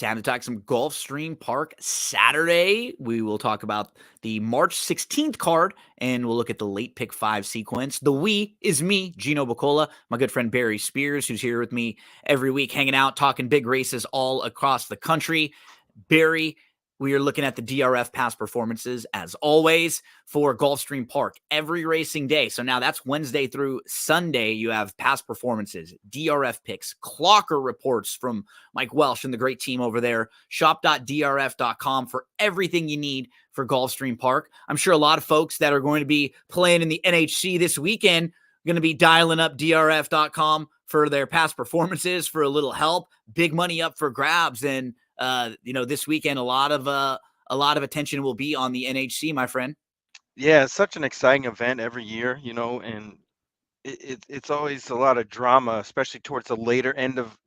Time to talk some Gulfstream Park Saturday. We will talk about the March 16th card, and we'll look at the late pick 5 sequence. The we is me, Gino Bacola, my good friend Barry Spears, who's here with me every week, hanging out, talking big races all across the country. Barry, we are looking at the DRF past performances, as always, for Gulfstream Park every racing day. So now that's Wednesday through Sunday. You have past performances, DRF picks, clocker reports from Mike Welsh and the great team over there. Shop.drf.com for everything you need for Gulfstream Park. I'm sure a lot of folks that are going to be playing in the NHC this weekend are going to be dialing up drf.com for their past performances for a little help. Big money up for grabs, and this weekend, a lot of attention will be on the NHC, my friend. Yeah, it's such an exciting event every year, and it's always a lot of drama, especially towards the later end of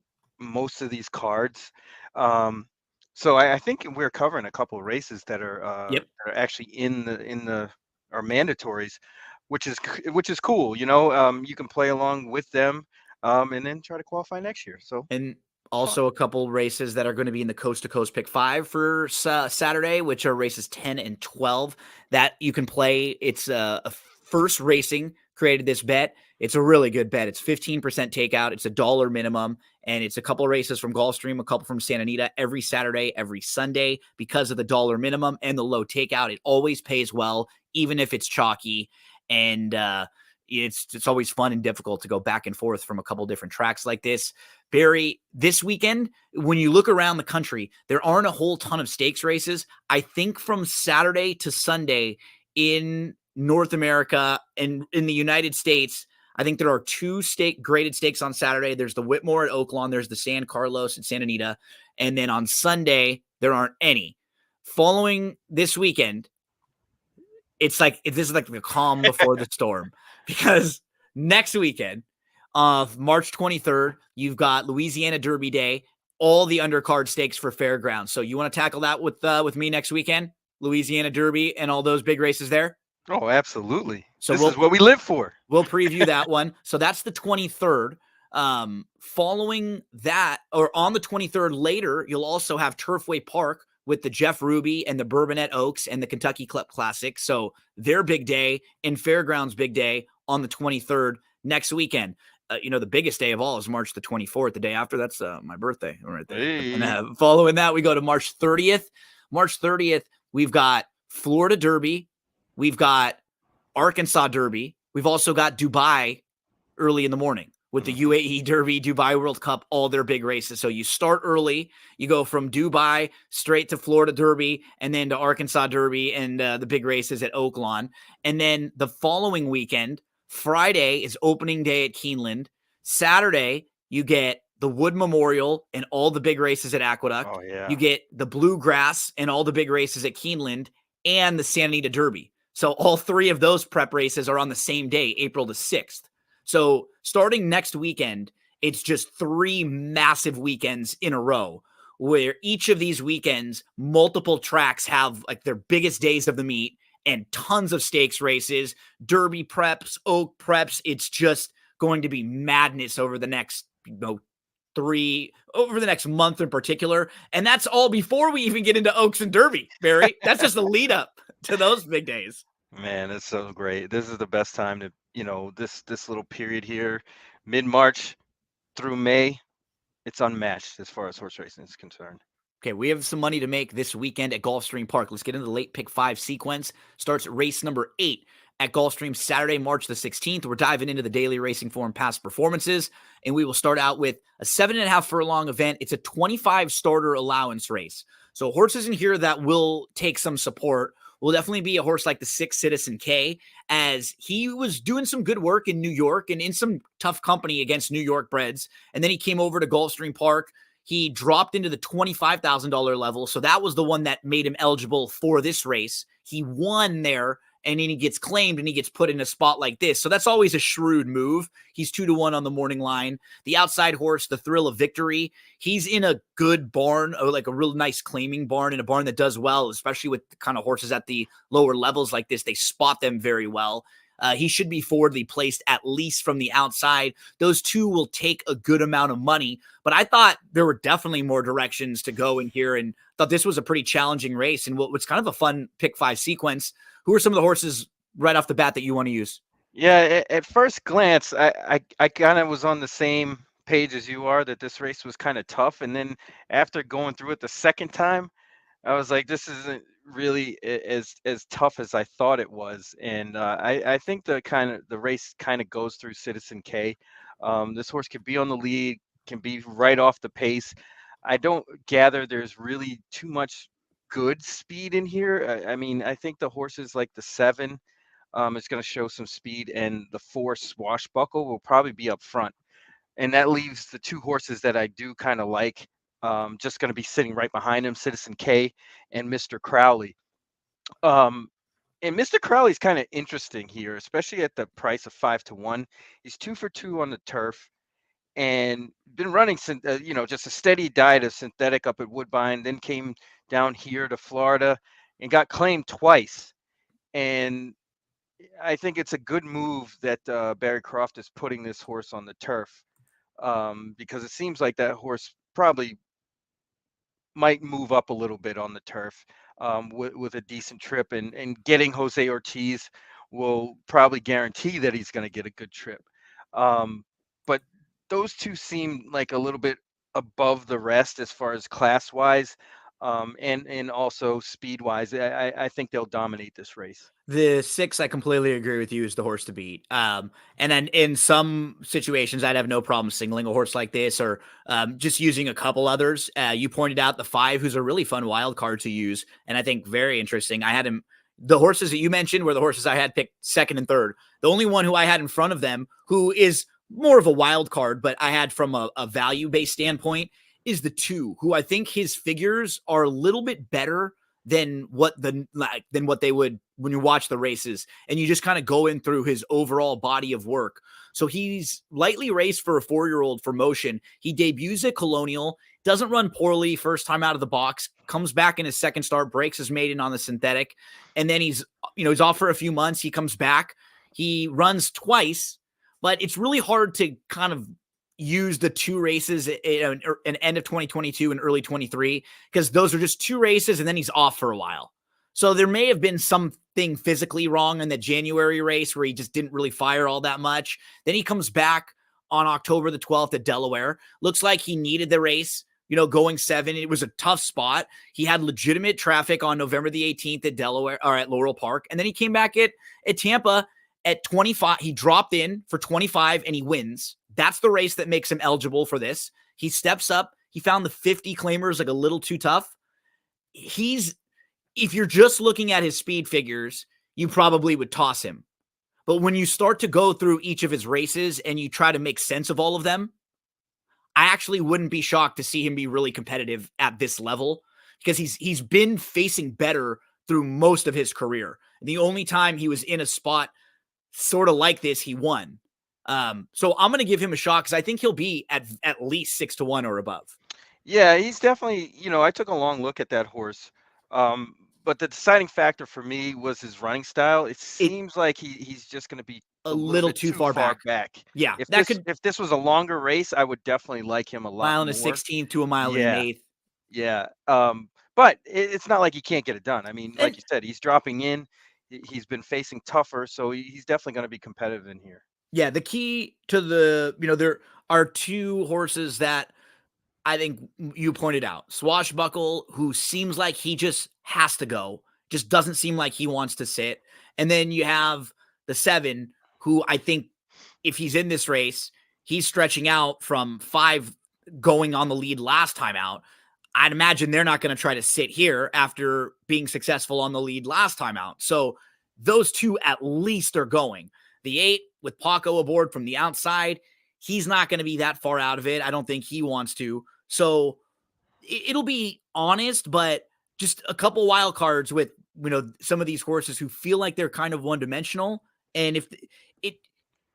most of these cards. So I think we're covering a couple of races that are Yep. that are actually in the are mandatories, which is cool. You can play along with them, and then try to qualify next year. So And fun. also a couple races that are going to be in the Coast to Coast Pick 5 for Saturday, which are races 10 and 12 that you can play. It's a First Racing created this bet. It's a really good bet. It's 15% takeout. It's $1 minimum, and it's a couple of races from Gulfstream, a couple from Santa Anita every Saturday, every Sunday. Because of the $1 minimum and the low takeout, it always pays well, even if it's chalky. And it's always fun and difficult to go back and forth from a couple different tracks like this. Barry, this weekend, when you look around the country, there aren't a whole ton of stakes races. I think from Saturday to Sunday in North America and in the United States, I think there are 2 graded stakes on Saturday. There's the Whitmore at Oaklawn. There's the San Carlos at Santa Anita. And then on Sunday, there aren't any. Following this weekend, this is like the calm before the storm, because next weekend of March 23rd, you've got Louisiana Derby Day, all the undercard stakes for Fairgrounds. So you want to tackle that with me next weekend? Louisiana Derby and all those big races there? Oh, absolutely. So This is what we live for. we'll preview that one. So that's the 23rd. Following that, or on the 23rd later, you'll also have Turfway Park with the Jeff Ruby and the Bourbonette Oaks and the Kentucky Club Classic. So their big day, and Fairgrounds big day on the 23rd next weekend. The biggest day of all is March the 24th, the day after. That's my birthday right there. Hey. And following that, we go to March 30th. March 30th, we've got Florida Derby. We've got Arkansas Derby. We've also got Dubai early in the morning with the UAE Derby, Dubai World Cup, all their big races. So you start early, you go from Dubai straight to Florida Derby, and then to Arkansas Derby and the big races at Oaklawn. And then the following weekend, Friday is opening day at Keeneland. Saturday, you get the Wood Memorial and all the big races at Aqueduct. Oh, yeah. You get the Bluegrass and all the big races at Keeneland and the Santa Anita Derby. So all 3 of those prep races are on the same day, April the 6th. So starting next weekend, it's just 3 massive weekends in a row, where each of these weekends, multiple tracks have like their biggest days of the meet and tons of stakes races, Derby preps, Oak preps. It's just going to be madness over the next, over the next month in particular. And that's all before we even get into Oaks and Derby, Barry. That's just the lead up to those big days. Man, it's so great. This is the best time to, this little period here, mid-March through May, it's unmatched as far as horse racing is concerned. Okay, we have some money to make this weekend at Gulfstream Park. Let's get into the late pick 5 sequence. Starts at race number 8 at Gulfstream Saturday, March the 16th. We're diving into the daily racing form past performances, and we will start out with a 7.5 furlong event. It's a 25 starter allowance race. So horses in here that will take some support will definitely be a horse like the 6 Citizen K, as he was doing some good work in New York and in some tough company against New York breds. And then he came over to Gulfstream Park. He dropped into the $25,000 level. So that was the one that made him eligible for this race. He won there, and then he gets claimed and he gets put in a spot like this. So that's always a shrewd move. He's 2-1 on the morning line. The outside horse, the Thrill of Victory, he's in a good barn, or like a real nice claiming barn, in a barn that does well, especially with the kind of horses at the lower levels like this. They spot them very well. He should be forwardly placed at least from the outside. Those two will take a good amount of money, but I thought there were definitely more directions to go in here, and thought this was a pretty challenging race and what was kind of a fun pick five sequence. Who are some of the horses right off the bat that you want to use? Yeah, at first glance, I kind of was on the same page as you are that this race was kind of tough, and then after going through it the second time, I was like, this isn't really as tough as I thought it was, and I think the race kind of goes through Citizen K. This horse can be on the lead, can be right off the pace. I don't gather there's really too much good speed in here. I mean, I think the horses like the 7 is going to show some speed, and the 4 Swashbuckle will probably be up front, and that leaves the 2 horses that I do kind of like, just going to be sitting right behind him, Citizen K and Mr. Crowley. Um, and Mr. Crowley's kind of interesting here, especially at the price of 5-1. He's 2 for 2 on the turf and been running, just a steady diet of synthetic up at Woodbine, then came down here to Florida and got claimed twice. And I think it's a good move that Barry Croft is putting this horse on the turf, because it seems like that horse probably might move up a little bit on the turf, with a decent trip, and getting Jose Ortiz will probably guarantee that he's going to get a good trip. But those two seem like a little bit above the rest as far as class wise, and also speed wise. I think they'll dominate this race. The 6, I completely agree with you, is the horse to beat. And then in some situations, I'd have no problem singling a horse like this, or just using a couple others. You pointed out the 5, who's a really fun wild card to use, and I think very interesting. I had him. The horses that you mentioned were the horses I had picked second and third. The only one who I had in front of them, who is more of a wild card, but I had from a value based standpoint, is the 2, who I think his figures are a little bit better than what they would when you watch the races and you just kind of go in through his overall body of work. So he's lightly raced for a 4-year-old for motion. He debuts at Colonial, doesn't run poorly first time out of the box, comes back in his second start, breaks his maiden on the synthetic, and then he's off for a few months. He comes back, he runs twice, but it's really hard to kind of use the 2 races in end of 2022 and early 23, because those are just 2 races and then he's off for a while. So there may have been something physically wrong in the January race where he just didn't really fire all that much. Then he comes back on October the 12th at Delaware. Looks like he needed the race, going 7. It was a tough spot. He had legitimate traffic on November the 18th at Delaware, or at Laurel Park. And then he came back at Tampa at 25. He dropped in for 25 and he wins. That's the race that makes him eligible for this. He steps up. He found the 50 claimers like a little too tough. If you're just looking at his speed figures, you probably would toss him. But when you start to go through each of his races and you try to make sense of all of them, I actually wouldn't be shocked to see him be really competitive at this level, because he's been facing better through most of his career. The only time he was in a spot sort of like this, he won. So I'm going to give him a shot because I think he'll be at least 6-1 or above. Yeah, he's definitely, I took a long look at that horse. But the deciding factor for me was his running style. It It seems like he's just going to be a a little little bit too too far far back. back. Yeah, If that this could if this was a longer race, I would definitely like him a lot mile and a more. 16th to a mile and an Yeah, eighth. yeah. But it's not like he can't get it done. I mean, like And you said, he's dropping in. He's been facing tougher, so he's definitely going to be competitive in here. yeah, the key to there are 2 horses that I think you pointed out. Swashbuckle, who seems like he just has to go, just doesn't seem like he wants to sit. And then you have the 7, who I think if he's in this race, he's stretching out from 5 going on the lead last time out. I'd imagine they're not going to try to sit here after being successful on the lead last time out. So those 2 at least are going. The 8 with Paco aboard from the outside, he's not going to be that far out of it. I don't think he wants to. So it'll be honest, but just a couple wild cards with some of these horses who feel like they're kind of one dimensional. And if it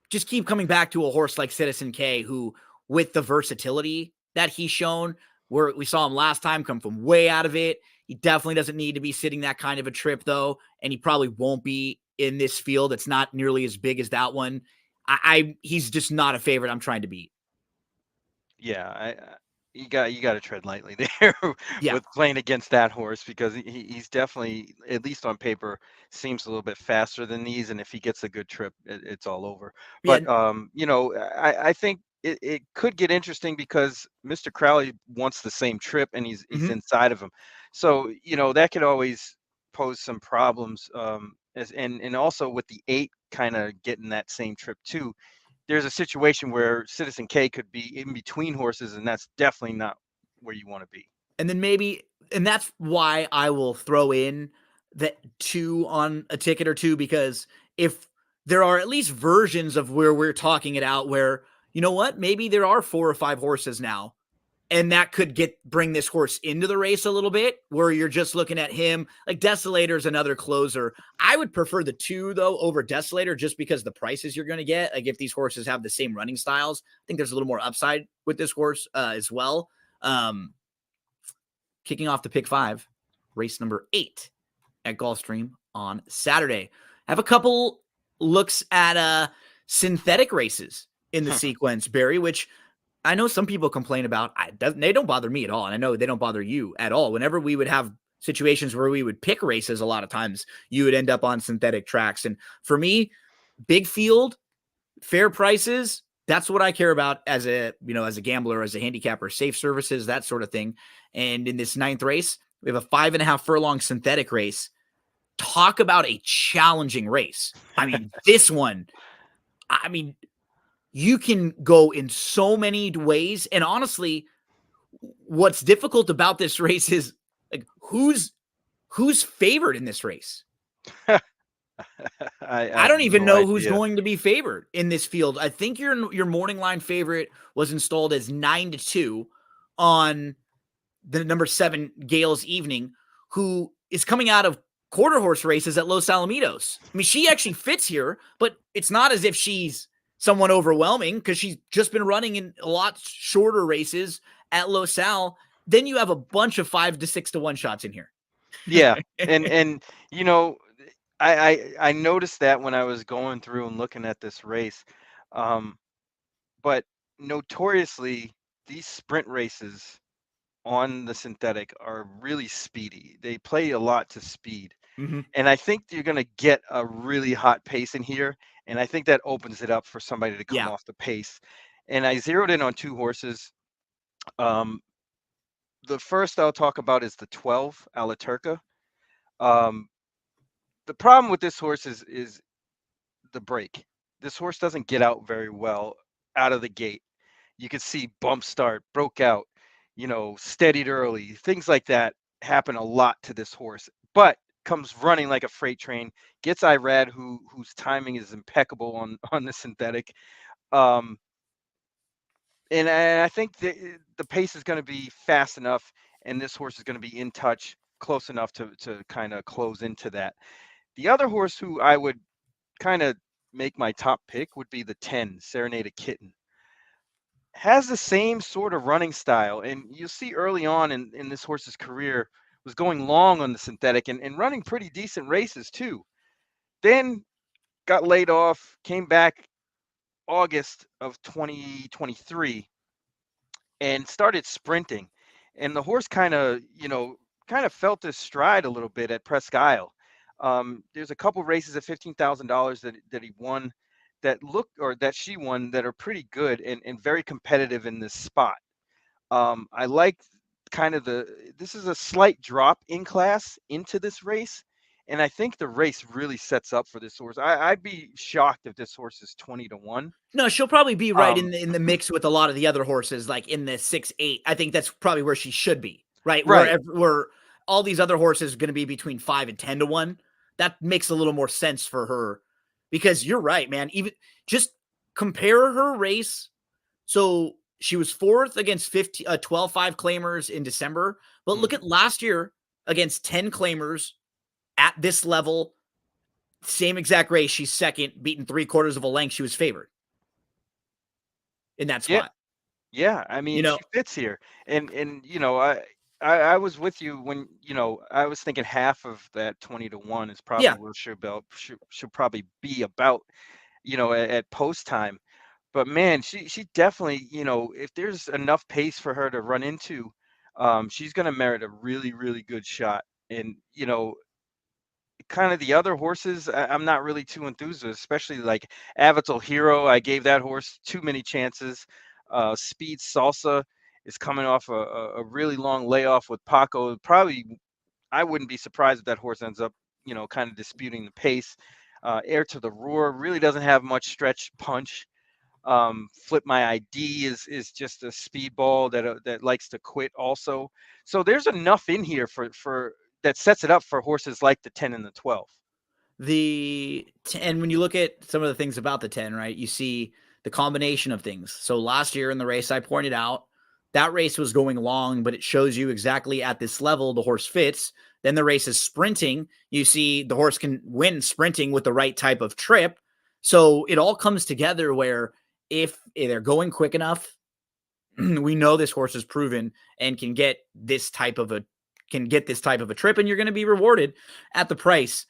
just keep coming back to a horse like Citizen K, who with the versatility that he's shown, where we saw him last time come from way out of it. He definitely doesn't need to be sitting that kind of a trip though, and he probably won't be in this field. It's not nearly as big as that one. He's just not a favorite I'm trying to beat. Yeah, you got to tread lightly there Yeah. with playing against that horse because he's definitely, at least on paper, seems a little bit faster than these, and if he gets a good trip, it's all over. Yeah. But I think it could get interesting because Mr. Crowley wants the same trip and he's Mm-hmm. inside of him, so that could always pose some problems. And also with the 8 kind of getting that same trip too, there's a situation where Citizen K could be in between horses, and that's definitely not where you want to be. And then maybe, and that's why I will throw in that 2 on a ticket or 2, because if there are at least versions of where we're talking it out where, you know what, maybe there are 4 or 5 horses now, and that could bring this horse into the race a little bit, where you're just looking at him. Like Desolator is another closer. I would prefer the 2 though over Desolator, just because the prices you're going to get. Like if these horses have the same running styles, I think there's a little more upside with this horse as well. Kicking off the pick 5, race number 8 at Gulfstream on Saturday. I have a couple looks at synthetic races in the sequence, Barry, which I know some people complain about. They don't bother me at all, and I know they don't bother you at all. Whenever we would have situations where we would pick races, a lot of times you would end up on synthetic tracks. And for me, big field, fair prices, that's what I care about as a gambler, as a handicapper, safe services, that sort of thing. And in this 9th race, we have a 5.5 furlong synthetic race. Talk about a challenging race. I mean, this one, I mean, you can go in so many ways. And honestly, what's difficult about this race is like who's favored in this race. I I have don't even no know who's idea. going to be favored in this field. I think your morning line favorite was installed as 9-2 on the number 7 Gales Evening, who is coming out of quarter horse races at Los Alamitos. I mean, she actually fits here, but it's not as if she's someone overwhelming because she's just been running in a lot shorter races at Los Al. Then you have a bunch of 5 to 6 to 1 shots in here. Yeah, and you know, I noticed that when I was going through and looking at this race, um, but notoriously these sprint races on the synthetic are really speedy. They play a lot to speed. Mm-hmm. And I think you're going to get a really hot pace in here. And I think that opens it up for somebody to come Yeah. off the pace. And I zeroed in on 2 horses. Um, the first I'll talk about is the 12 Alaturka. Um, the problem with this horse is the break. This horse doesn't get out very well out of the gate. You could see bump start, broke out, steadied early. Things like that happen a lot to this horse, but comes running like a freight train. Gets Irad, whose timing is impeccable on the synthetic. Um, and I think the pace is going to be fast enough, and this horse is going to be in touch, close enough to kind of close into that. The other horse who I would kind of make my top pick would be the 10 Serenade Kitten. Has the same sort of running style, and you'll see early on in this horse's career was going long on the synthetic and running pretty decent races too. Then got laid off, came back August of 2023 and started sprinting. And the horse kind of felt his stride a little bit at Presque Isle. There's a couple races at $15,000 that he won that she won that are pretty good and very competitive in this spot. I like this is a slight drop in class into this race. And I think the race really sets up for this horse. I'd be shocked if this horse is 20-1. No, she'll probably be right Um, in the mix with a lot of the other horses, like in the 6-8. I think that's probably where she should be, right? right. Where all these other horses are going to be between 5 and 10-1. That makes a little more sense for her, because you're right, man. Even just compare her race. So she was 4th against 12-5 claimers in December, but look Mhm. at last year against 10 claimers at this level, same exact race. She's 2nd, beaten 3/4 of a length. She was favored in that Yeah, spot. yeah. I You mean, know, she fits here, and I was with you when, I was thinking half of that 20 to 1 is probably Yeah. where should probably be about, at post time. But man, she definitely, if there's enough pace for her to run into, she's going to merit a really, really good shot. And, kind of the other horses, I'm not really too enthused with, especially like Avatar Hero. I gave that horse too many chances. Speed Salsa is coming off a really long layoff with Paco. Probably, I wouldn't be surprised if that horse ends up, kind of disputing the pace. Air to the Roar really doesn't have much stretch punch. Flip My ID is just a speedball that likes to quit also. So there's enough in here for that sets it up for horses like the 10 and the 12. And when you look at some of the things about the 10, right, you see the combination of things. So last year in the race, I pointed out that race was going long, but it shows you exactly at this level the horse fits. Then the race is sprinting. You see the horse can win sprinting with the right type of trip. So it all comes together where if they're going quick enough, we know this horse is proven and can get this type of a trip, and you're going to be rewarded at the price.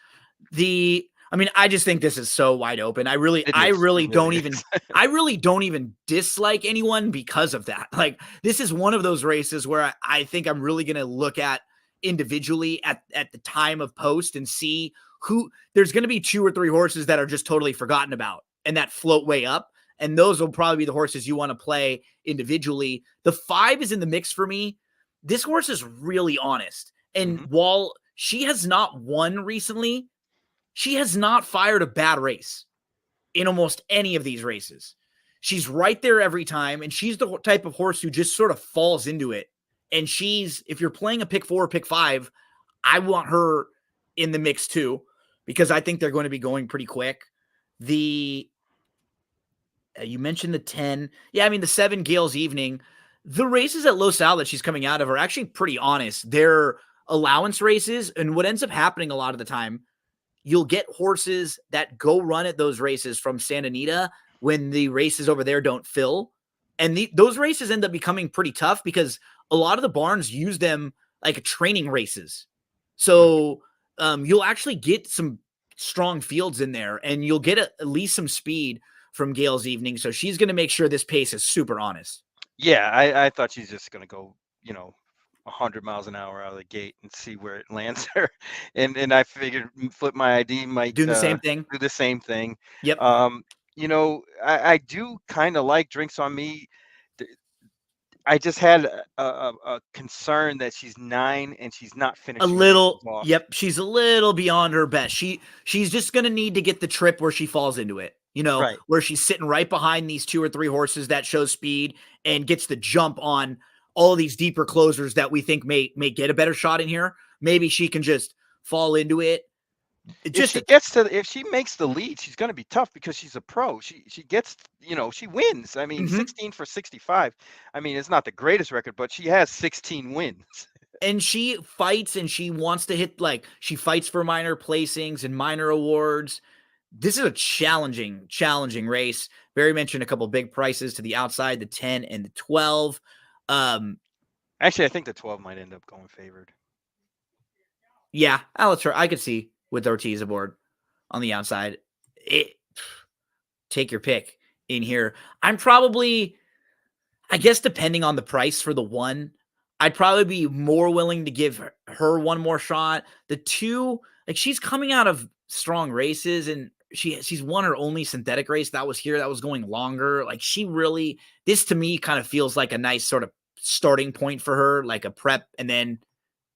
I just think this is so wide open. I really It I is. It really really don't is. even I really don't even dislike anyone because of that. Like, this is one of those races where I think I'm really going to look at individually at the time of post and see who there's going to be 2 or 3 horses that are just totally forgotten about and that float way up. And those will probably be the horses you want to play individually. The 5 is in the mix for me. This horse is really honest. And Hmm. while she has not won recently, she has not fired a bad race in almost any of these races. She's right there every time, and she's the type of horse who just sort of falls into it. And if you're playing a pick 4 or pick 5, I want her in the mix too, because I think they're going to be going pretty quick. The You mentioned the 10. Yeah, I mean, the 7 Gales Evening. The races at Los Al that she's coming out of are actually pretty honest. They're allowance races, and what ends up happening a lot of the time, you'll get horses that go run at those races from Santa Anita when the races over there don't fill. And those races end up becoming pretty tough because a lot of the barns use them like training races. Right. So you'll actually get some strong fields in there, and you'll get at least some speed from Gail's Evening. So she's going to make sure this pace is super honest. Yeah, I thought she's just going to go, 100 miles an hour out of the gate and see where it lands her. And I figured Flip My ID might Doing the same thing. do the same thing. Yep. I do kind of like Drinks on Me. Th- I just had a concern that she's 9 and she's not A finishing races little, off. yep, she's a little beyond her best. She's just gonna need to get the trip where she falls into it, Right. where she's sitting right behind these 2 or 3 horses that show speed and gets the jump on all of these deeper closers that we think may get a better shot in here. Maybe she can just fall into it. Just a If she makes the lead, she's going to be tough because she's a pro. She gets, she wins. I mean, mhm. 16 for 65. I mean, it's not the greatest record, but she has 16 wins. And she fights and she wants to hit, like, she fights for minor placings and minor awards. This is a challenging race. Barry mentioned a couple big prices to the outside, the 10 and the 12. Um, Actually, I think the 12 might end up going favored. yeah, I could see with Ortiz aboard on the outside. It Take your pick in here. I'm probably, I guess, depending on the price for the 1, I'd probably be more willing to give her one more shot. The 2, like, she's coming out of strong races, and she's won her only synthetic race that was here that was going longer. Like, this to me kind of feels like a nice sort of starting point for her, like a prep and then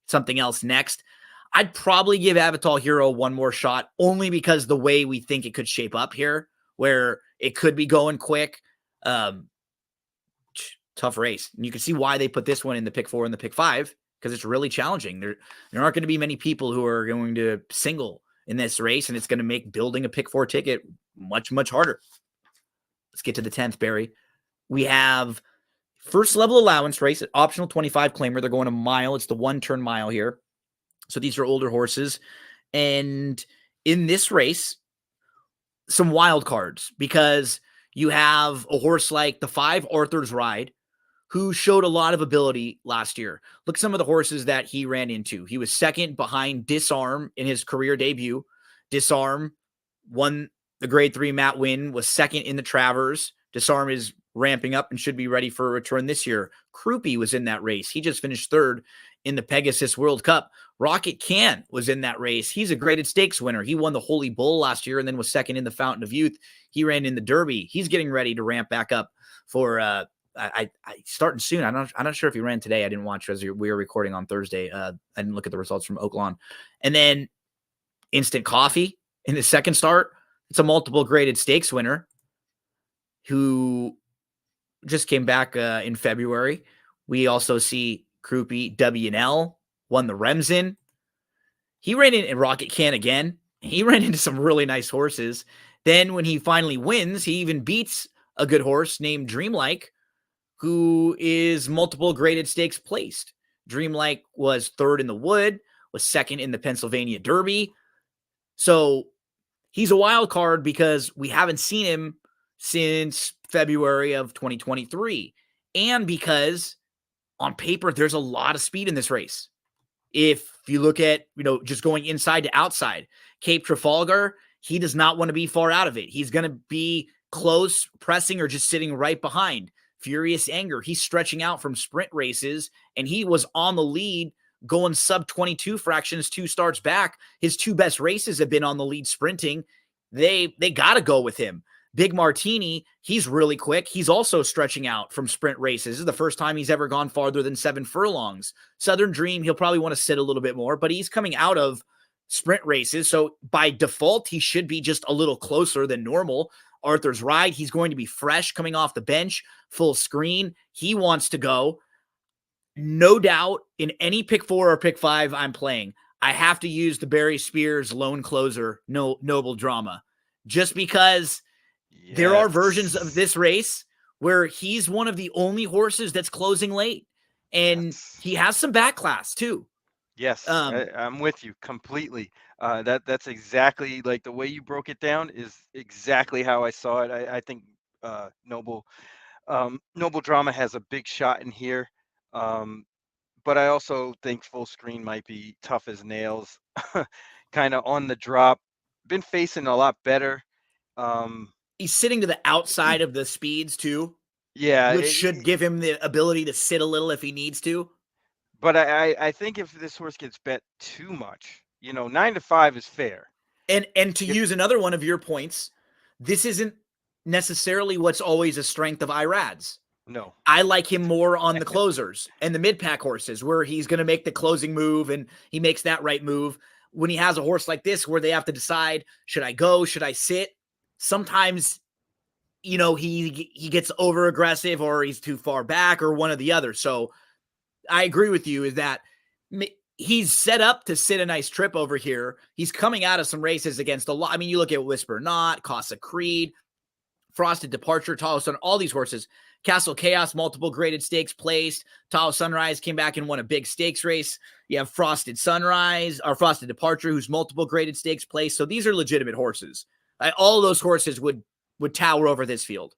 something else next. I'd probably give Avatar Hero one more shot only because the way we think it could shape up here, where it could be going quick. Um, Tough race. And you can see why they put this one in the pick 4 and the pick 5, because it's really challenging. There aren't going to be many people who are going to single in this race, and it's going to make building a pick 4 ticket much, much harder. Let's get to the 10th, Barry. We have first level allowance race, optional 25 claimer. They're going a mile. It's the 1-turn mile here. So these are older horses. And in this race, some wild cards, because you have a horse like the 5 Arthur's Ride, who showed a lot of ability last year. Look at some of the horses that he ran into. He was second behind Disarm in his career debut. Disarm won the grade 3 Matt win, was second in the Travers. Disarm is ramping up and should be ready for a return this year. Krupe was in that race. He just finished third in the Pegasus World Cup. Rocket Can was in that race. He's a graded stakes winner. He won the Holy Bull last year and then was second in the Fountain of Youth. He ran in the Derby. He's getting ready to ramp back up for I starting soon. I'm not sure if he ran today. I didn't watch as we were recording on Thursday. I didn't look at the results from Oaklawn. And then Instant Coffee in the second start. It's a multiple graded stakes winner who just came back in February. We also see Krupe W&L won the Remsen. He ran in Rocket Can again. He ran into some really nice horses. Then when he finally wins, he even beats a good horse named Dreamlike, who is multiple graded stakes placed. Dreamlike was third in the Wood, was second in the Pennsylvania Derby. So he's a wild card because we haven't seen him since February of 2023. And because on paper, there's a lot of speed in this race. If you look at, just going inside to outside, Cape Trafalgar, he does not want to be far out of it. He's going to be close, pressing, or just sitting right behind. Furious Anger, he's stretching out from sprint races, and he was on the lead going sub 22 fractions 2 starts back. His 2 best races have been on the lead sprinting. They got to go with him. Big Martini, he's really quick. He's also stretching out from sprint races. This is the first time he's ever gone farther than 7 furlongs. Southern Dream, he'll probably want to sit a little bit more, but he's coming out of sprint races. So by default, he should be just a little closer than normal. Arthur's Ride, he's going to be fresh coming off the bench, full screen. He wants to go. No doubt in any pick 4 or pick 5 I'm playing, I have to use the Barry Spears lone closer, Noble Drama, just because there are versions of this race where he's one of the only horses that's closing late, and he has some back class too. Yes, I'm with you completely. That's exactly like the way you broke it down is exactly how I saw it. I think Noble Drama has a big shot in here, but I also think Full Screen might be tough as nails, kind of on the drop. Been facing a lot better. He's sitting to the outside of the speeds too. Yeah, which should give him the ability to sit a little if he needs to. But I think if this horse gets bet too much, 9 to 5 is fair. And to use another one of your points, this isn't necessarily what's always a strength of Irad's. No. I like him more on the closers and the mid-pack horses where he's going to make the closing move and he makes that right move. When he has a horse like this where they have to decide, should I go, should I sit? Sometimes, he gets over aggressive or he's too far back or one or the other. So I agree with you is that he's set up to sit a nice trip over here. He's coming out of some races against a lot. I mean, you look at Whisper Not, Casa Creed, Frosted Departure, Tahoe Sun, all these horses. Castle Chaos, multiple graded stakes placed. Tahoe Sunrise came back and won a big stakes race. You have Frosted Sunrise or Frosted Departure, who's multiple graded stakes placed. So these are legitimate horses. All of those horses would tower over this field.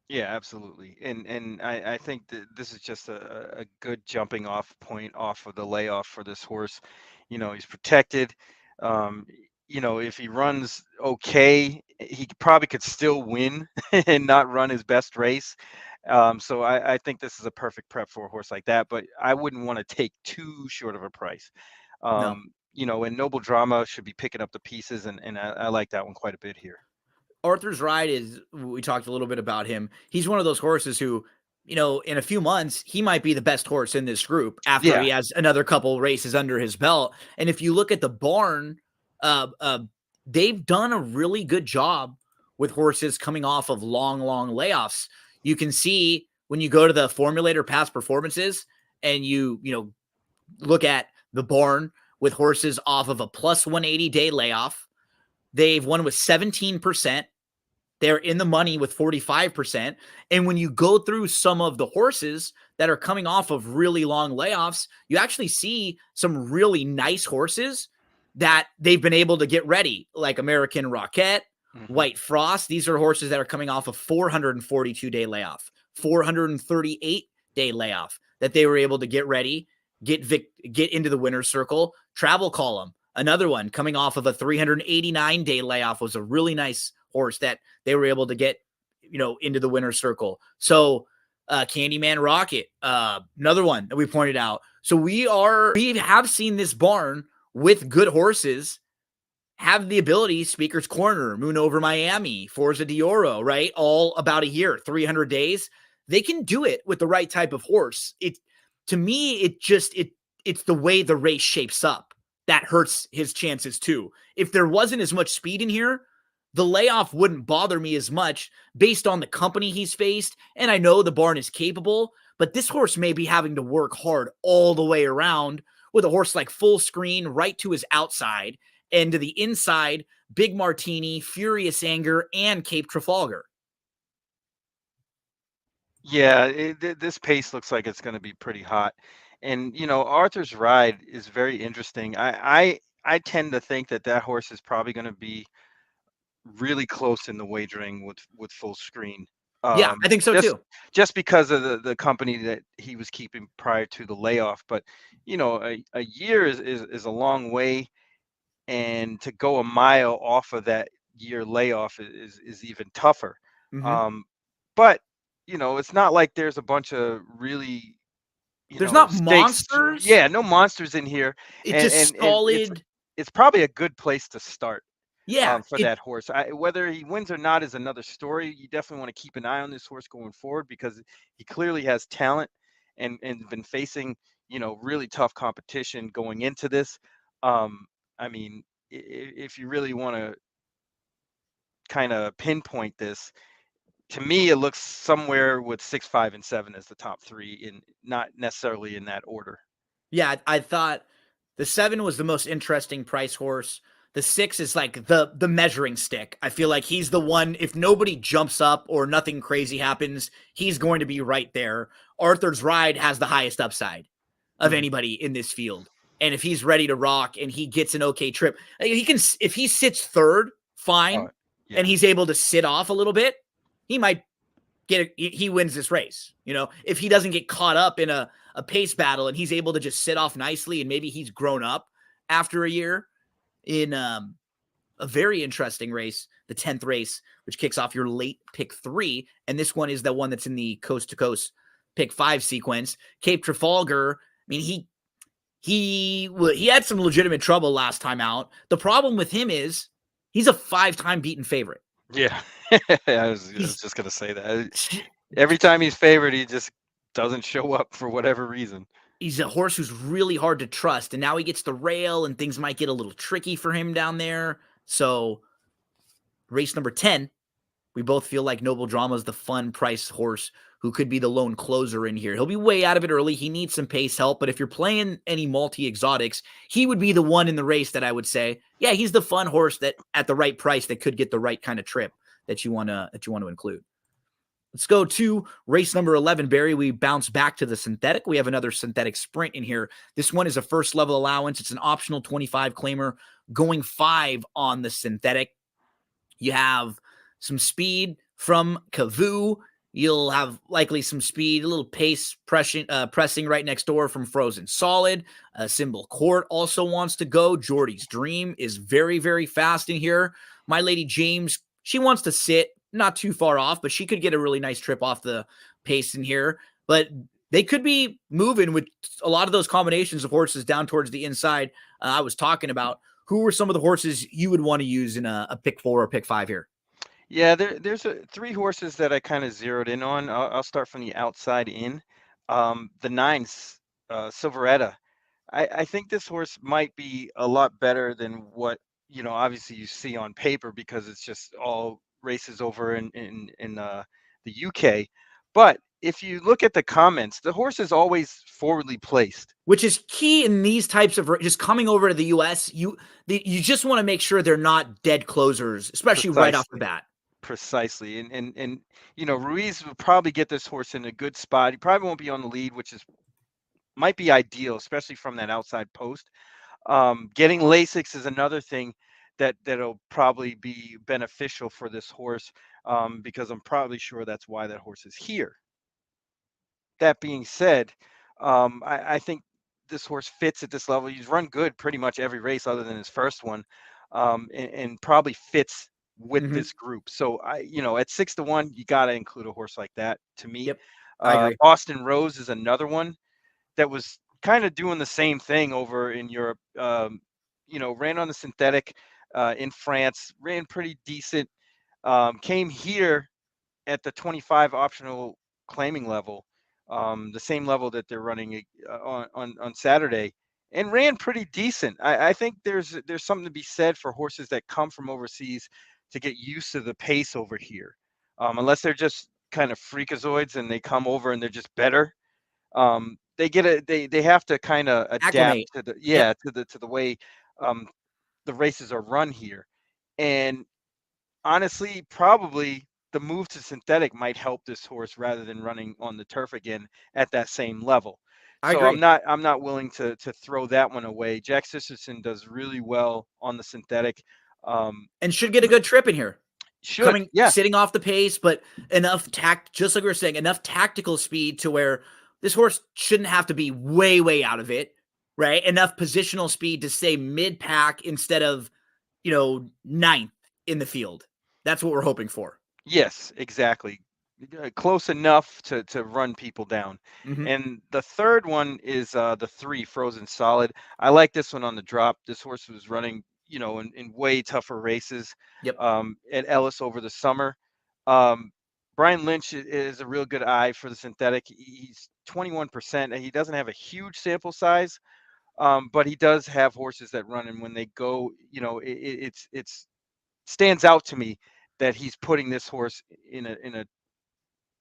Yeah, absolutely. And I think that this is just a good jumping off point off of the layoff for this horse. He's protected. If he runs okay, he probably could still win and not run his best race. So I think this is a perfect prep for a horse like that, but I wouldn't want to take too short of a price. No. And Noble Drama should be picking up the pieces, and I like that one quite a bit here. Arthur's Ride we talked a little bit about him. He's one of those horses who, in a few months, he might be the best horse in this group after he has another couple races under his belt. And if you look at the barn, they've done a really good job with horses coming off of long layoffs. You can see when you go to the formulator past performances and you look at the barn with horses off of a plus 180 day layoff, they've won with 17%. They're in the money with 45%. And when you go through some of the horses that are coming off of really long layoffs, you actually see some really nice horses that they've been able to get ready, like American Rocket, White Frost. These are horses that are coming off a 442-day layoff, 438 day layoff that they were able to get ready, get into the winner's circle. Travel Column, another one coming off of a 389-day layoff, was a really nice horse that they were able to get, into the winner's circle. So Candyman Rocket, another one that we pointed out. So we have seen this barn with good horses have the ability. Speaker's Corner, Moon Over Miami, Forza Dioro, right? All about a year, 300 days. They can do it with the right type of horse. To me, it's the way the race shapes up that hurts his chances too. If there wasn't as much speed in here, the layoff wouldn't bother me as much based on the company he's faced. And I know the barn is capable, but this horse may be having to work hard all the way around with a horse like Full Screen right to his outside, and to the inside, Big Martini, Furious Anger, and Cape Trafalgar. Yeah, this pace looks like it's going to be pretty hot. And Arthur's Ride is very interesting. I tend to think that horse is probably going to be really close in the wagering with Full Screen. Yeah, I think so Just too. because of the company that he was keeping prior to the layoff. But a year is a long way, and to go a mile off of that year layoff is even tougher. Mm-hmm. Um, but it's not like there's a bunch of really There's not stakes. monsters. Yeah, no monsters in here, It's and just solid. it's probably a good place to start Yeah, for that horse. Whether he wins or not is another story. You definitely want to keep an eye on this horse going forward, because he clearly has talent and been facing really tough competition going into this. I mean, if you really want to kind of pinpoint this, to me, it looks somewhere with 6, 5, and 7 as the top three, in not necessarily in that order. yeah. I thought the 7 was the most interesting price horse. The 6 is like the measuring stick. I feel like he's the one. If nobody jumps up or nothing crazy happens, he's going to be right there. Arthur's Ride has the highest upside of Mhm. anybody in this field. And if he's ready to rock and he gets an okay trip, he can. If he sits third, Oh, fine, and yeah. he's able to sit off a little bit, he might he wins this race. If he doesn't get caught up in a pace battle and he's able to just sit off nicely, and maybe he's grown up after a year in a very interesting race, the 10th race, which kicks off your late pick 3. And this one is the one that's in the coast to coast pick 5 sequence. Cape Trafalgar, I mean, he had some legitimate trouble last time out. The problem with him is he's a 5-time beaten favorite. Yeah. I was He's just gonna say that. Every time he's favored, he just doesn't show up for whatever reason. he's a horse who's really hard to trust, and now he gets the rail, and things might get a little tricky for him down there. So, race number 10, we both feel like Noble Drama is the fun price horse who could be the lone closer in here. He'll be way out of it early. He needs some pace help, but if you're playing any multi-exotics, he would be the one in the race that I would say, yeah, he's the fun horse that at the right price that could get the right kind of trip that you want to include. Let's go to race number 11, Barry. We bounce back to the synthetic. We have another synthetic sprint in here. This one is a first level allowance. It's an optional 25 claimer going 5 on the synthetic. You have some speed from Kavoo. You'll have likely some speed, a little pace pressing right next door from Frozen Solid. Symbol Court also wants to go. Jordy's Dream is very, very fast in here. My Lady James, she wants to sit, not too far off, but she could get a really nice trip off the pace in here. But they could be moving with a lot of those combinations of horses down towards the inside I was talking about. Who are some of the horses you would want to use in a pick 4 or pick 5 here? Yeah, there's 3 horses that I kind of zeroed in on. I'll start from the outside in. The 9's Silveretta. I think this horse might be a lot better than what obviously you see on paper, because it's just all races over in the UK. But if you look at the comments, the horse is always forwardly placed. Which is key in these types of just coming over to the US. You just want to make sure they're not dead closers, especially right off the Precisely. bat. Precisely. And Ruiz will probably get this horse in a good spot. He probably won't be on the lead, which is might be ideal, especially from that outside post. Getting Lasix is another thing that'll probably be beneficial for this horse, because I'm probably sure that's why that horse is here. that being said, I think this horse fits at this level. He's run good pretty much every race other than his first one, and probably fits with Hmm. this group. So at 6-1, you got to include a horse like that. To me, Yep, I agree. Boston Rose is another one that was kind of doing the same thing over in Europe. Ran on the synthetic in France, ran pretty decent. Came here at the 25 optional claiming level, the same level that they're running on Saturday, and ran pretty decent. I think there's something to be said for horses that come from overseas to get used to the pace over here, unless they're just kind of freakazoids and they come over and they're just better. They have to kind of adapt Acclimate. to the Yep, yeah to the way um, the races are run here, and honestly, probably the move to synthetic might help this horse rather than running on the turf again at that same level. I So agree. I'm not willing to throw that one away. Jack Sisterson does really well on the synthetic. Um, And should get a good trip in here. should Coming, yeah sitting off the pace, but enough tact, just like we were saying, enough tactical speed to where this horse shouldn't have to be way, way out of it, right? Enough positional speed to stay mid pack instead of, ninth in the field. That's what we're hoping for. Yes, exactly. Close enough to run people down. Mm-hmm. And the third one is the 3 Frozen Solid. I like this one on the drop. This horse was running, in way tougher races Yep. at Ellis over the summer. Um, Brian Lynch is a real good eye for the synthetic. He's 21%, and he doesn't have a huge sample size, but he does have horses that run, and when they go, it's stands out to me that he's putting this horse in a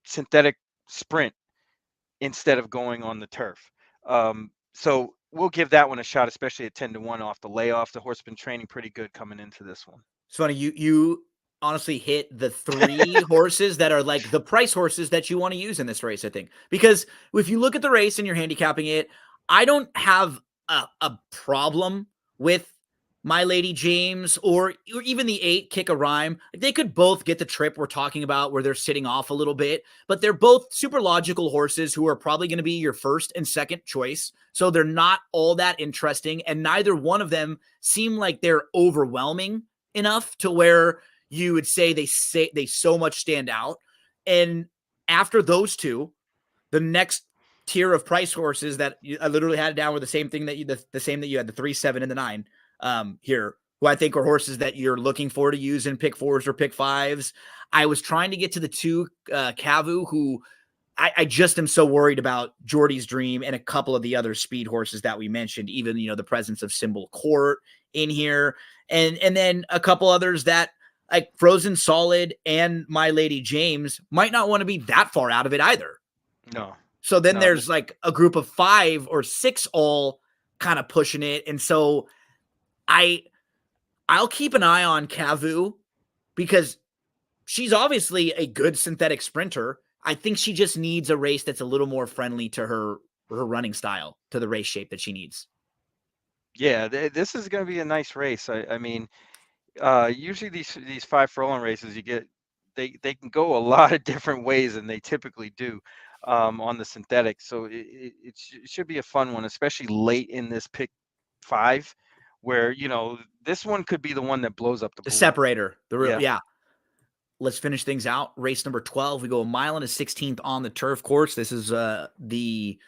synthetic sprint instead of going on the turf. So we'll give that one a shot, especially at 10-1 off the layoff. The horse been training pretty good coming into this one. It's funny, you honestly hit the 3 horses that are like the price horses that you want to use in this race, I think. Because if you look at the race and you're handicapping it, I don't have a problem with My Lady James or even the 8 Kick a Rhyme. They could both get the trip we're talking about where they're sitting off a little bit, but they're both super logical horses who are probably going to be your first and second choice. So they're not all that interesting, and neither one of them seem like they're overwhelming enough to where you would say they so much stand out. And after those two, the next tier of price horses that I literally had down were the same thing that the same that you had, the 3, 7, and the 9 here, who I think are horses that you're looking for to use in pick 4s or pick 5s. I was trying to get to the 2 Cavu, who I just am so worried about Jordy's Dream and a couple of the other speed horses that we mentioned, even, the presence of Symbol Court in here. And then a couple others that like Frozen Solid and My Lady James might not want to be that far out of it either. No, So then no, there's like a group of 5 or 6 all kind of pushing it. And so I I'll keep an eye on Cavu because she's obviously a good synthetic sprinter. I think she just needs a race that's a little more friendly to her running style, to the race shape that she needs. yeah, this is going to be a nice race. I mean, usually these 5 furlong races, they can go a lot of different ways than they typically do on the synthetic. So it should be a fun one, especially late in this pick 5, where this one could be the one that blows up the The board. separator, the real, Yeah. yeah. Let's finish things out. Race number 12. We go a mile and a 16th on the turf course. This is the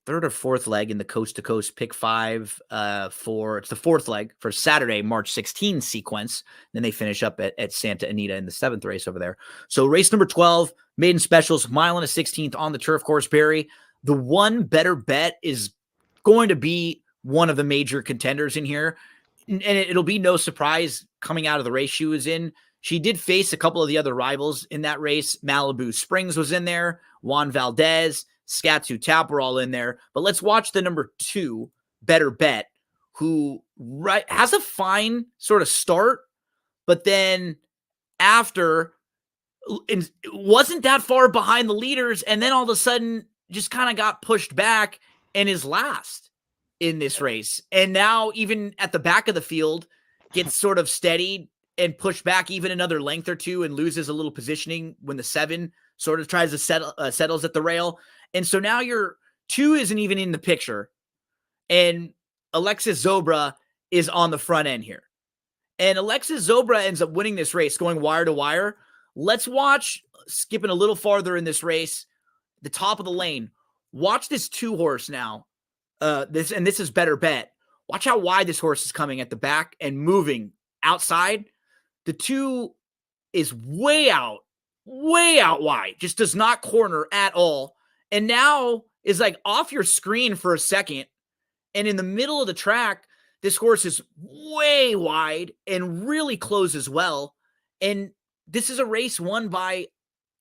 third or fourth leg in the coast to coast pick 5 it's the fourth leg for Saturday, March 16 sequence. Then they finish up at Santa Anita in the 7th race over there. So race number 12, maiden specials, mile and a 16th on the turf course, Barry. The one better bet is going to be one of the major contenders in here. And it'll be no surprise coming out of the race she was in. She did face a couple of the other rivals in that race. Malibu Springs was in there. Juan Valdez, Scatsu Tap were all in there. But let's watch the number 2, Better Bet, who has a fine sort of start, but then after wasn't that far behind the leaders, and then all of a sudden just kind of got pushed back and is last in this race. And now even at the back of the field gets sort of steadied and pushed back even another length or two and loses a little positioning when the 7 sort of tries to settles at the rail. And so now your 2 isn't even in the picture, and Alexis Zobra is on the front end here. And Alexis Zobra ends up winning this race, going wire to wire. Let's watch, skipping a little farther in this race, the top of the lane. Watch this 2-horse now. This is Better Bet. Watch how wide this horse is coming at the back and moving outside. The 2 is way out wide. Just does not corner at all. And now is like off your screen for a second. And in the middle of the track, this horse is way wide and really closes well. And this is a race won by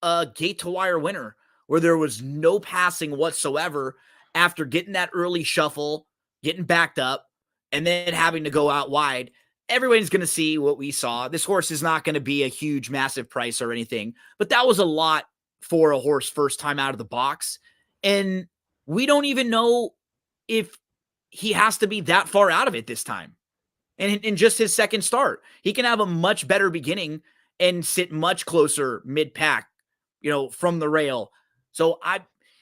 a gate to wire winner where there was no passing whatsoever after getting that early shuffle, getting backed up, and then having to go out wide. Everyone's going to see what we saw. This horse is not going to be a huge, massive price or anything, but that was a lot for a horse first time out of the box. And we don't even know if he has to be that far out of it this time. And in just his second start, he can have a much better beginning and sit much closer mid pack, from the rail. So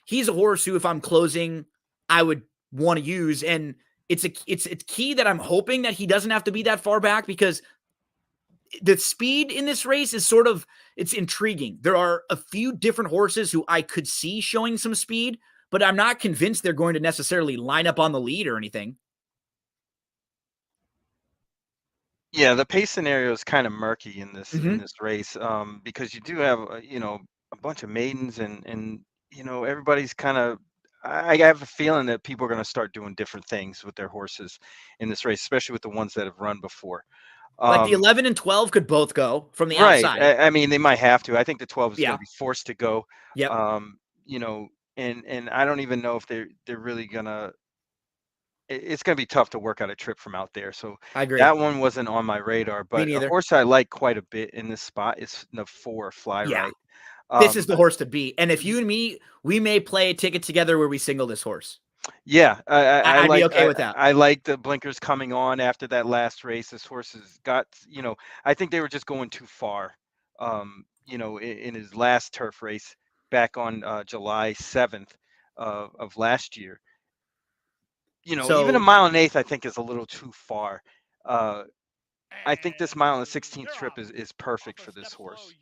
he's a horse who, if I'm closing, I would want to use. And it's key that I'm hoping that he doesn't have to be that far back, because the speed in this race is it's intriguing. There are a few different horses who I could see showing some speed, but I'm not convinced they're going to necessarily line up on the lead or anything. Yeah, the pace scenario is kind of murky in Mm-hmm. this race, because you do have a bunch of maidens, and everybody's kind of. I have a feeling that people are going to start doing different things with their horses in this race, especially with the ones that have run before. Like the Um, 11 and 12 could both go from the right. outside. I mean, they might have to. I think the 12 is going Yeah. to be forced to go. Yep. Um, you know, and I don't even know if they're really gonna. It's going to be tough to work out a trip from out there. So I agree. that one wasn't on my radar, Me but a neither. horse I like quite a bit in this spot is the 4 Fly Yeah. Right. This is Um, the horse to beat. And if y- you and me, we may play a ticket together where we single this horse. yeah, I'd be okay with that. I like the blinkers coming on after that last race. This horse has got, I think they were just going too far. In his last turf race back on July 7th of last year. Even a So mile and eighth, I think, is a little too far. Uh, I think this mile and the 16th trip is perfect for this horse.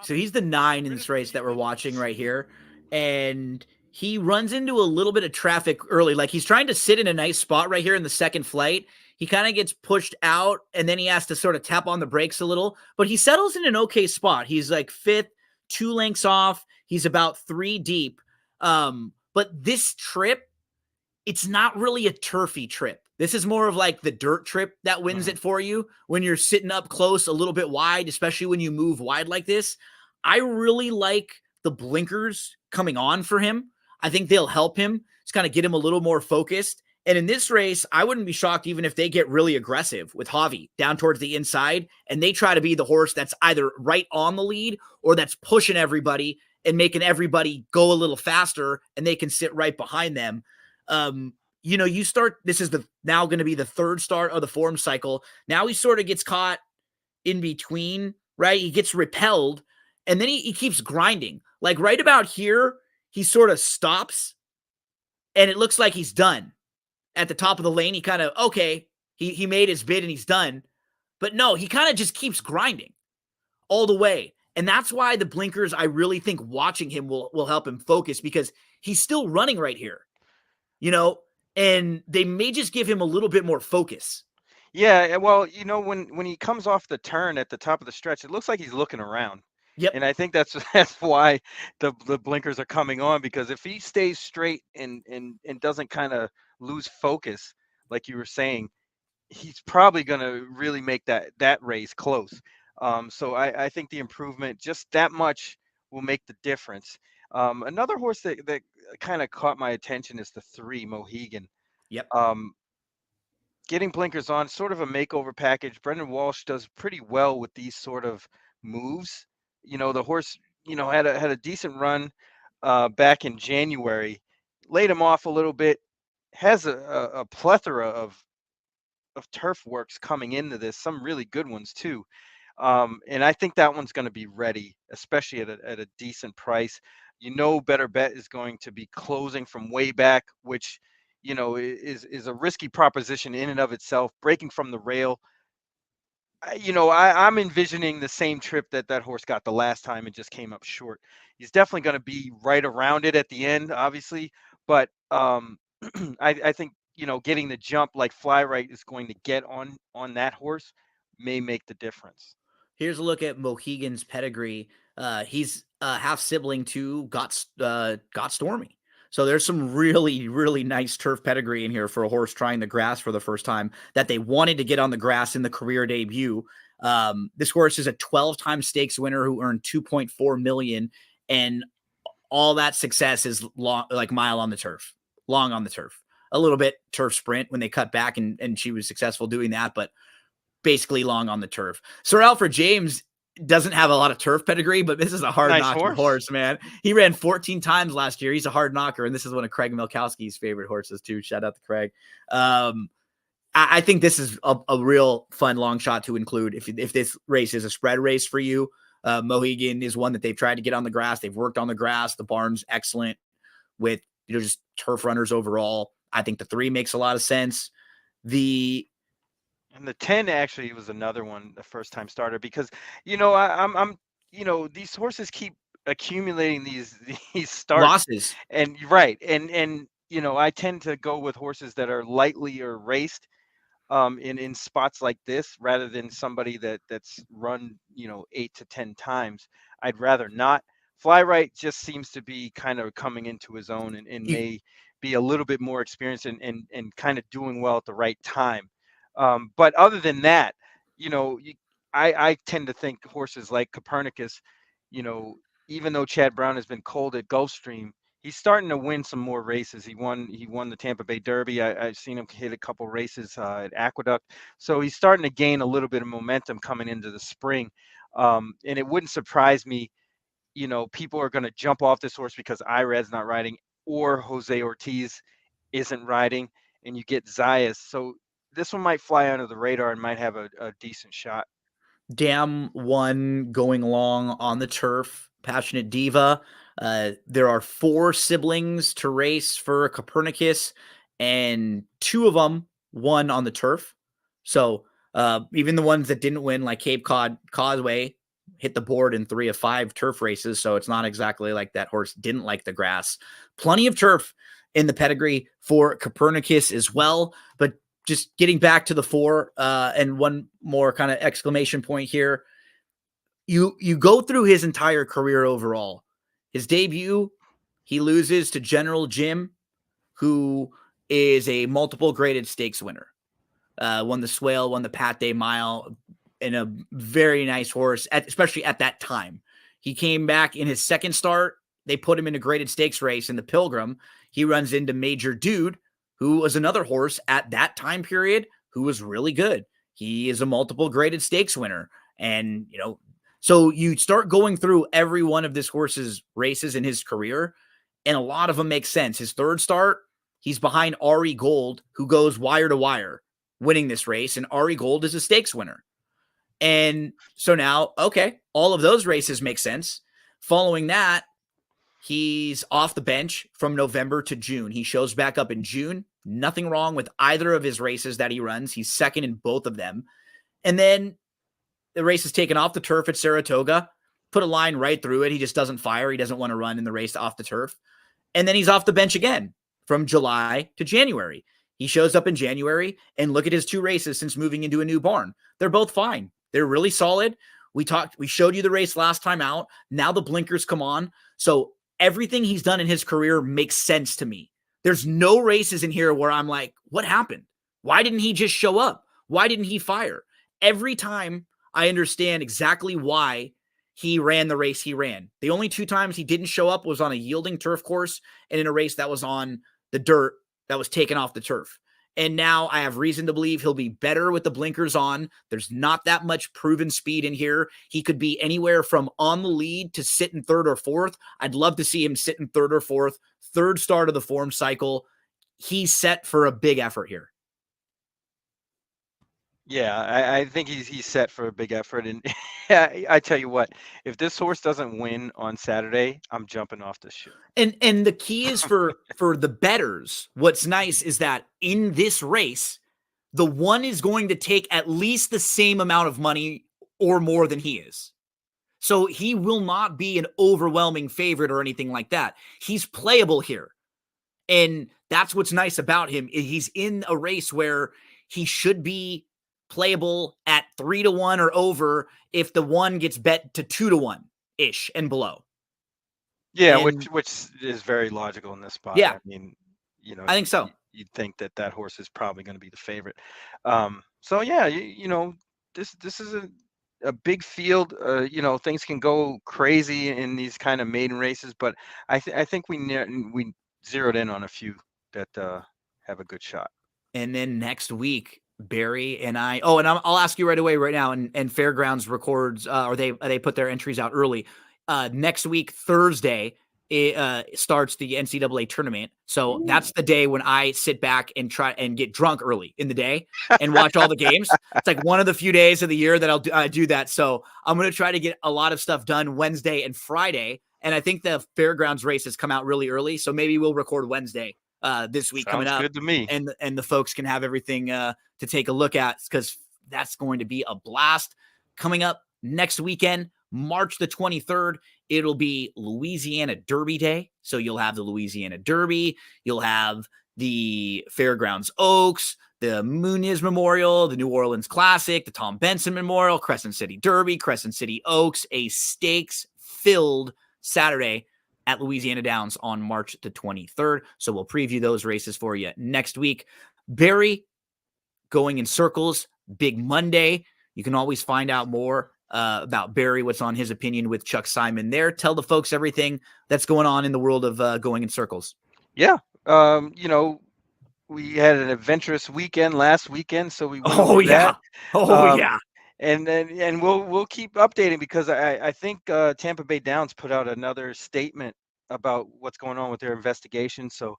So he's the 9 in this race that we're watching right here. And he runs into a little bit of traffic early. Like, he's trying to sit in a nice spot right here in the second flight. He kind of gets pushed out, and then he has to sort of tap on the brakes a little. But he settles in an okay spot. He's like 5th, 2 lengths off. He's about 3 deep. But this trip, it's not really a turfy trip. This is more of like the dirt trip that wins Mhm. it for you when you're sitting up close, a little bit wide, especially when you move wide like this. I really like the blinkers coming on for him. I think they'll help him. Just kind of get him a little more focused. And in this race, I wouldn't be shocked even if they get really aggressive with Javi down towards the inside and they try to be the horse that's either right on the lead or that's pushing everybody and making everybody go a little faster, and they can sit right behind them. You start, this is the now going to be the third start of the form cycle. Now he sort of gets caught in between, right? He gets repelled, and then he keeps grinding. Like right about here, he sort of stops, and it looks like he's done. At the top of the lane, he kind of, okay, he made his bid and he's done. But no, he kind of just keeps grinding all the way. And that's why the blinkers, I really think watching him will help him focus, because he's still running right here, you know, and they may just give him a little bit more focus. Yeah, well, when he comes off the turn at the top of the stretch, it looks like he's looking around. Yep. And I think that's that's why the blinkers are coming on, because if he stays straight and doesn't kind of lose focus, like you were saying, he's probably going to really make that race close. So I think the improvement just that much will make the difference. Another horse that kind of caught my attention is the 3 Mohegan. Yep. Um, Getting blinkers on, sort of a makeover package. Brendan Walsh does pretty well with these sort of moves. The horse, had a decent run back in January, laid him off a little bit, has a plethora of turf works coming into this, some really good ones too. And I think that one's going to be ready, especially at a decent price. You know, Better Bet is going to be closing from way back, which is a risky proposition in and of itself. Breaking from the rail, I'm envisioning the same trip that that horse got the last time and just came up short. He's definitely going to be right around it at the end, obviously, but I think getting the jump like Fly Right is going to get on that horse may make the difference. Here's a look at Mohegan's pedigree. He's half sibling to Got Stormy. So there's some really, really nice turf pedigree in here for a horse trying the grass for the first time that they wanted to get on the grass in the career debut. This horse is a 12-time stakes winner who earned 2.4 million, and all that success is long, like mile on the turf, long on the turf, a little bit turf sprint when they cut back, and she was successful doing that, but basically long on the turf. Sir Alfred James doesn't have a lot of turf pedigree, but this is a hard Nice knocking horse. horse, man. He ran 14 times last year. He's a hard knocker, and this is one of Craig Milkowski's favorite horses too. Shout out to Craig. I think this is a real fun long shot to include if this race is a spread race for you. Mohegan is one that they've tried to get on the grass. They've worked on the grass. The barn's excellent with just turf runners overall. I think the 3 makes a lot of sense. And the 10 actually was another one, the first time starter, because I'm these horses keep accumulating these these starts, Losses. and right, and I tend to go with horses that are lightly or raced in spots like this rather than somebody that's run 8 to 10 times. I'd rather not. Fly Right just seems to be kind of coming into his own and He, may be a little bit more experienced and kind of doing well at the right time. But other than that, you know, you, I tend to think horses like Copernicus, you know, even though Chad Brown has been cold at Gulfstream, he's starting to win some more races. He won the Tampa Bay Derby. I've seen him hit a couple races at Aqueduct, so he's starting to gain a little bit of momentum coming into the spring. And it wouldn't surprise me, people are going to jump off this horse because Irad's not riding or Jose Ortiz isn't riding, and you get Zayas. So this one might fly under the radar and might have a decent shot. Dam 1 going along on the turf. Passionate Diva. There are 4 siblings to race for Copernicus, and 2 of them won on the turf. So even the ones that didn't win, like Cape Cod Causeway, hit the board in 3 of 5 turf races. So it's not exactly like that horse didn't like the grass. Plenty of turf in the pedigree for Copernicus as well. But just getting back to the 4, and one more kind of exclamation point here. You go through his entire career overall. His debut, he loses to General Jim, who is a multiple graded stakes winner. Won the Swale, won the Pat Day Mile, and a very nice horse, especially at that time. He came back in his second start. They put him in a graded stakes race in the Pilgrim. He runs into Major Dude, who was another horse at that time period who was really good. He is a multiple graded stakes winner. And, so you start going through every one of this horse's races in his career, and a lot of them make sense. His third start, he's behind Ari Gold, who goes wire to wire, winning this race, and Ari Gold is a stakes winner. And so now, okay, all of those races make sense. Following that, he's off the bench from November to June. He shows back up in June. Nothing wrong with either of his races that he runs. He's second in both of them. And then the race is taken off the turf at Saratoga, put a line right through it. He just doesn't fire. He doesn't want to run in the race off the turf. And then he's off the bench again from July to January. He shows up in January, and look at his 2 races since moving into a new barn. They're both fine. They're really solid. We showed you the race last time out. Now the blinkers come on. So everything he's done in his career makes sense to me. There's no races in here where I'm like, what happened? Why didn't he just show up? Why didn't he fire? Every time I understand exactly why he ran the race he ran. The only 2 times he didn't show up was on a yielding turf course and in a race that was on the dirt that was taken off the turf. And now I have reason to believe he'll be better with the blinkers on. There's not that much proven speed in here. He could be anywhere from on the lead to sit in 3rd or 4th. I'd love to see him sit in 3rd or 4th, 3rd start of the form cycle. He's set for a big effort here. Yeah, I think he's set for a big effort, and I tell you what, if this horse doesn't win on Saturday, I'm jumping off the ship. And the key is for the betters. What's nice is that in this race, the one is going to take at least the same amount of money or more than he is. So he will not be an overwhelming favorite or anything like that. He's playable here. And that's what's nice about him. He's in a race where he should be playable at 3-1 or over if the one gets bet to 2-1 ish and below. Yeah, And which is very logical in this spot. yeah, I mean, I think so. you'd think that that horse is probably going to be the favorite. So yeah, this is a big field. Things can go crazy in these kind of maiden races, but I think we zeroed in on a few that have a good shot. And then next week, Barry and I. Oh, and I'll ask you right away, right now. And Fairgrounds records, or they put their entries out early. Next week, Thursday, it starts the NCAA tournament. So that's the day when I sit back and try and get drunk early in the day and watch all the games. It's like one of the few days of the year that I'll do that. So I'm going to try to get a lot of stuff done Wednesday and Friday. And I think the Fairgrounds race has come out really early. So maybe we'll record Wednesday this week coming Sounds up, good to me. and the folks can have everything to take a look at, because that's going to be a blast. Coming up next weekend, March the 23rd, it'll be Louisiana Derby Day. So you'll have the Louisiana Derby, you'll have the Fairgrounds Oaks, the Muniz Memorial, the New Orleans Classic, the Tom Benson Memorial, Crescent City Derby, Crescent City Oaks, a stakes-filled Saturday at Louisiana Downs on March the 23rd. So we'll preview those races for you next week. Barry, going in circles, big Monday. You can always find out more about Barry, what's on his opinion with Chuck Simon there. Tell the folks everything that's going on in the world of going in circles. Yeah. We had an adventurous weekend last weekend, so we went Oh, over yeah. that. Oh, Um, yeah. and we'll keep updating, because I think Tampa Bay Downs put out another statement about what's going on with their investigation. So,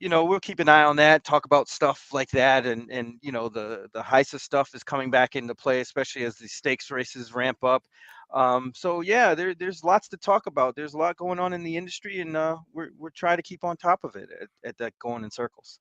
we'll keep an eye on that, talk about stuff like that, and the HISA stuff is coming back into play, especially as the stakes races ramp up. So yeah, there's lots to talk about. There's a lot going on in the industry, and we're trying to keep on top of it at that going in circles.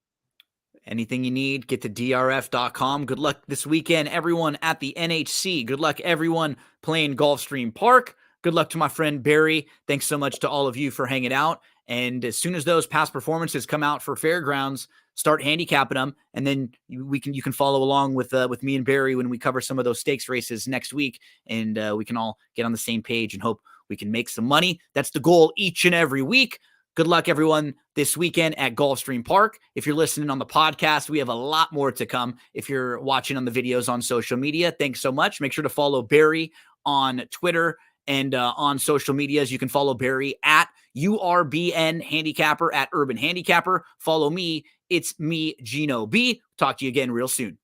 Anything you need, get to drf.com. Good luck this weekend, everyone at the NHC. Good luck, everyone playing Gulfstream Park. Good luck to my friend Barry. Thanks so much to all of you for hanging out. And as soon as those past performances come out for Fairgrounds, start handicapping them, and then you can follow along with me and Barry when we cover some of those stakes races next week, and we can all get on the same page and hope we can make some money. That's the goal each and every week. Good luck, everyone, this weekend at Gulfstream Park. If you're listening on the podcast, we have a lot more to come. If you're watching on the videos on social media, thanks so much. Make sure to follow Barry on Twitter and on social medias. You can follow Barry at URBN Handicapper, at Urban Handicapper. Follow me. It's me, Gino B. Talk to you again real soon.